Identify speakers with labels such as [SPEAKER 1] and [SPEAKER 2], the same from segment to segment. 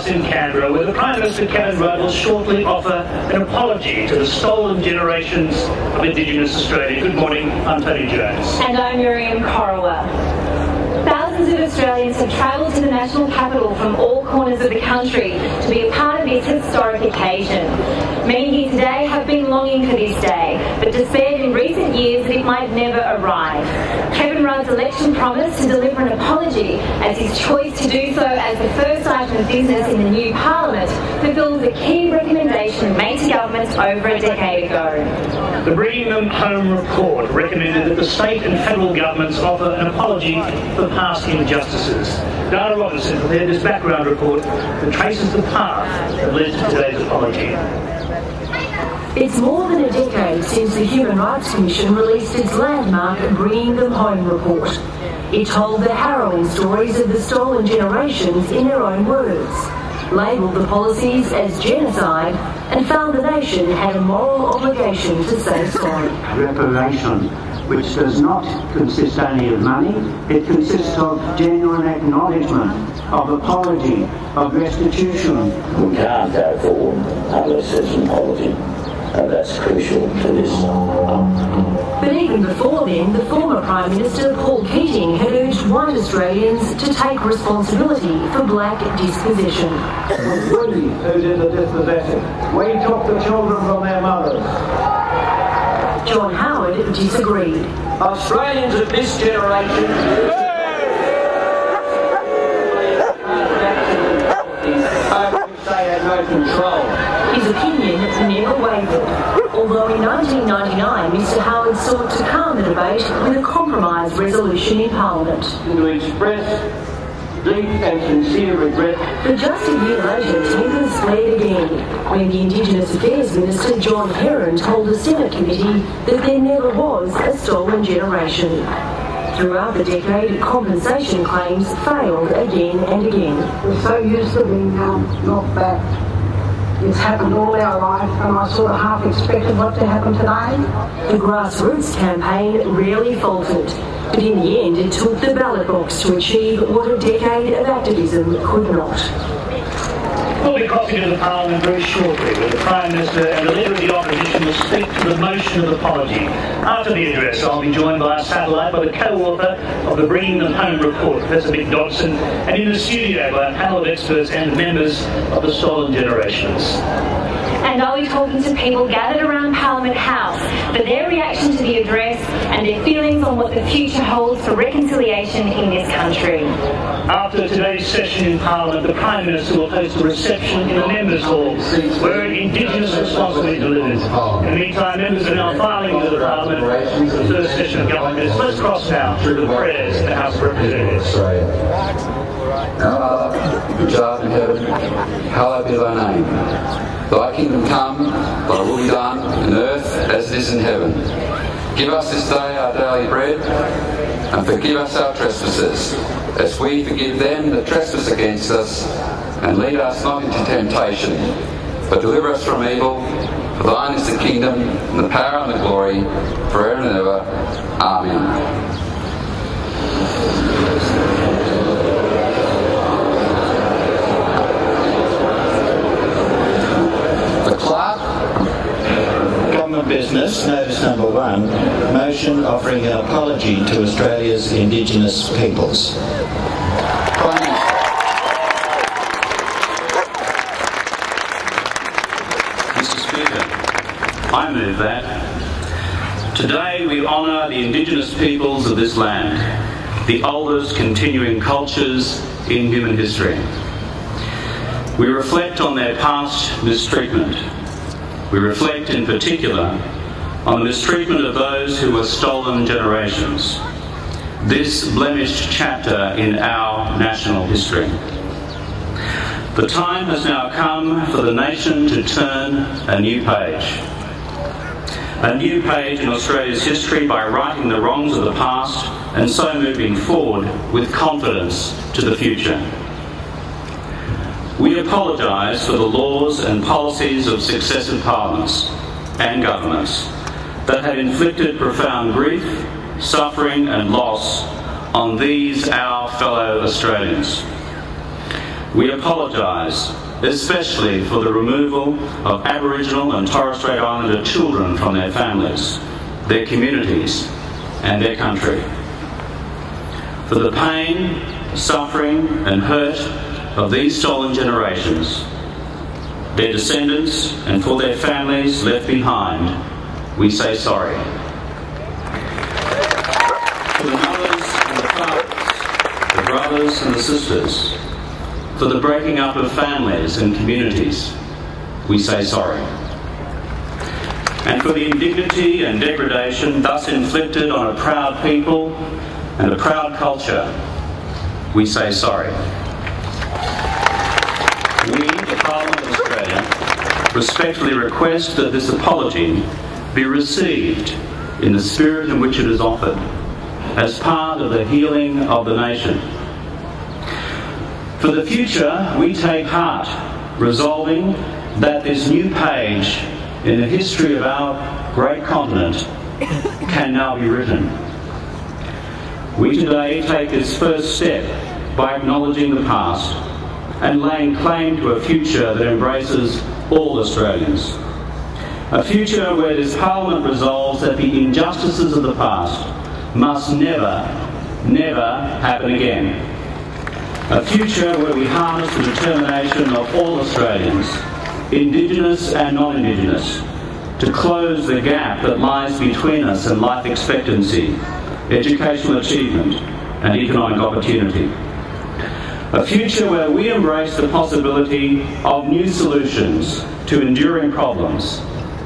[SPEAKER 1] In Canberra, where the Prime Minister Kevin Rudd will shortly offer an apology to the stolen generations of Indigenous Australia. Good morning, I'm Tony Jones.
[SPEAKER 2] And I'm Miriam Corowa. Thousands of Australians have travelled to the national capital from all corners of the country to be a part of this historic occasion. Many here today have been longing for this day, but despaired in recent years that it might never arrive. Kevin Rudd's election promise to deliver an apology as his choice to do so as the first item of business in the new Parliament fulfills a key recommendation made to governments over a decade ago.
[SPEAKER 1] The Bringing Them Home report recommended that the state and federal governments offer an apology for past injustices. Dana Robinson prepared this background report that traces the path that led to today's apology.
[SPEAKER 3] It's more than a decade since the Human Rights Commission released its landmark Bringing Them Home report. It told the harrowing stories of the stolen generations in their own words, labelled the policies as genocide, and found the nation had a moral obligation to say sorry.
[SPEAKER 4] Reparation, which does not consist only of money, it consists of genuine acknowledgement, of apology, of restitution.
[SPEAKER 5] We can't go forward unless there's an apology. And that's crucial to this.
[SPEAKER 3] But even before then, the former Prime Minister, Paul Keating, had urged white Australians to take responsibility for black dispossession.
[SPEAKER 6] We who did the dispossessing. We took the children from their mothers.
[SPEAKER 3] John Howard disagreed.
[SPEAKER 6] Australians of this generation they had no control.
[SPEAKER 3] His opinion never wavered, although in 1999 Mr Howard sought to calm the debate with a compromise resolution in Parliament.
[SPEAKER 6] To express deep and sincere regret.
[SPEAKER 3] But just a year later, tempers flared again, when the Indigenous Affairs Minister John Herron told a Senate committee that there never was a stolen generation. Throughout the decade, compensation claims failed again and again.
[SPEAKER 7] We're so used to being knocked back. It's happened all our life, and I sort of half expected what to happen today.
[SPEAKER 3] The grassroots campaign rarely faltered, but in the end it took the ballot box to achieve what a decade of activism could not.
[SPEAKER 1] We'll be crossing into the Parliament very shortly, where the Prime Minister and the Leader of the Opposition will speak to the motion of apology. After the address, I'll be joined by a satellite by the co-author of the Bringing Them Home report, Professor Mick Dodson, and in the studio by a panel of experts and members of the Stolen Generations.
[SPEAKER 2] And I'll be talking to people gathered around Parliament House for their reaction to the address and their feelings on what the future holds for reconciliation in this country.
[SPEAKER 1] After today's session in Parliament, the Prime Minister will host a reception in the Members' Hall, where Indigenous response will be delivered. In the meantime, members are now filing into the Parliament for the first session of government. Let's cross now through the prayers in the House of Representatives.
[SPEAKER 8] Our Father, which art in heaven, hallowed be thy name. Thy kingdom come, thy will be done, in earth as it is in heaven. Give us this day our daily bread, and forgive us our trespasses, as we forgive them that trespass against us. And lead us not into temptation, but deliver us from evil. For thine is the kingdom, and the power, and the glory, forever and ever. Amen. The clerk
[SPEAKER 9] business, notice number 1, motion offering an apology to Australia's Indigenous peoples.
[SPEAKER 10] Mr. Speaker, I move that today we honour the Indigenous peoples of this land, the oldest continuing cultures in human history. We reflect on their past mistreatment. We reflect in particular on the mistreatment of those who were stolen generations, this blemished chapter in our national history. The time has now come for the nation to turn a new page. A new page in Australia's history by righting the wrongs of the past and so moving forward with confidence to the future. We apologise for the laws and policies of successive parliaments and governments that have inflicted profound grief, suffering and loss on these our fellow Australians. We apologise especially for the removal of Aboriginal and Torres Strait Islander children from their families, their communities and their country. For the pain, suffering and hurt of these stolen generations, their descendants and for their families left behind, we say sorry. For the mothers and the fathers, the brothers and the sisters, for the breaking up of families and communities, we say sorry. And for the indignity and degradation thus inflicted on a proud people and a proud culture, we say sorry. We, the Parliament of Australia, respectfully request that this apology be received in the spirit in which it is offered, as part of the healing of the nation. For the future, we take heart, resolving that this new page in the history of our great continent can now be written. We today take this first step by acknowledging the past and laying claim to a future that embraces all Australians. A future where this Parliament resolves that the injustices of the past must never, never happen again. A future where we harness the determination of all Australians, Indigenous and non-Indigenous, to close the gap that lies between us and life expectancy, educational achievement and economic opportunity. A future where we embrace the possibility of new solutions to enduring problems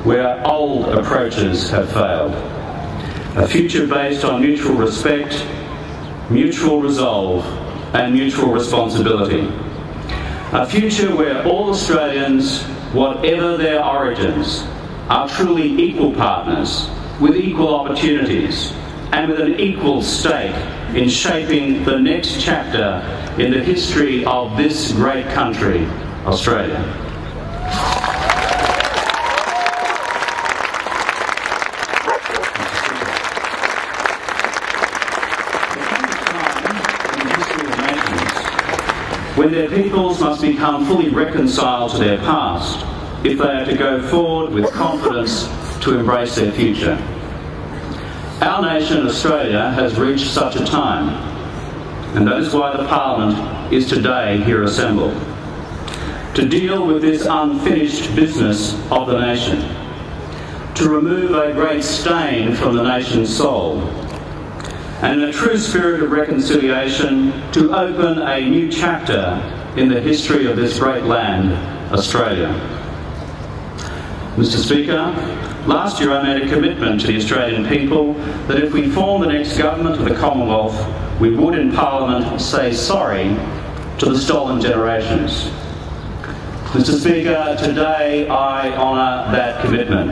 [SPEAKER 10] where old approaches have failed. A future based on mutual respect, mutual resolve and mutual responsibility. A future where all Australians, whatever their origins, are truly equal partners with equal opportunities and with an equal stake in shaping the next chapter in the history of this great country, Australia. When their peoples must become fully reconciled to their past if they are to go forward with confidence to embrace their future. Our nation, Australia, has reached such a time, and that is why the Parliament is today here assembled, to deal with this unfinished business of the nation, to remove a great stain from the nation's soul, and in a true spirit of reconciliation, to open a new chapter in the history of this great land, Australia. Mr. Speaker, last year I made a commitment to the Australian people that if we form the next government of the Commonwealth, we would in Parliament say sorry to the stolen generations. Mr. Speaker, today I honour that commitment.